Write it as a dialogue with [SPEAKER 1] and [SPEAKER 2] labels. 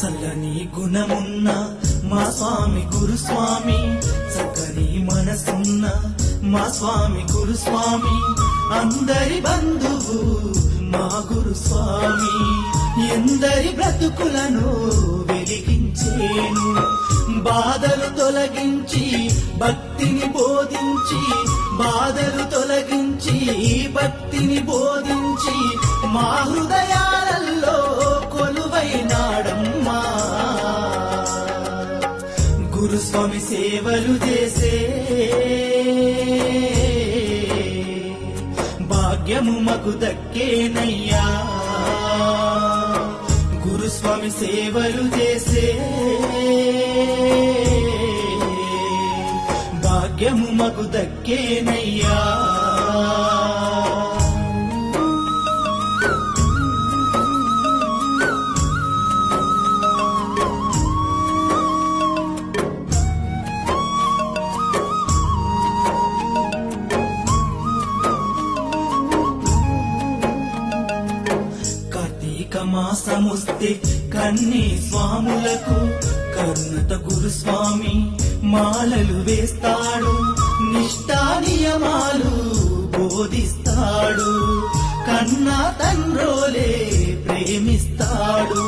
[SPEAKER 1] చల్లని గుణమున్న మా స్వామి గురుస్వామి, చక్కని మనసున్న మా స్వామి గురుస్వామి, అందరి బంధువు మా గురుస్వామి, ఎందరి బ్రతుకులను వెలిగించేను, బాధలు తొలగించి భక్తిని బోధించి, బాధలు తొలగించి భక్తిని బోధించి, మా హృదయాలలో కొలువైనాడమ్మా. గురుస్వామి సేవలు చేసే భాగ్యము మకు దక్కేనయ్యా, గురుస్వామి సేవలు చేసే భాగ్యము మకు దక్కేనయ్యా. మాసముస్తే కన్నీ స్వాములకు కరుణత గురుస్వామి మాలలు వేస్తాడు, నిష్ఠా నియమాలు బోధిస్తాడు, కన్నా తండ్రోలే ప్రేమిస్తాడు.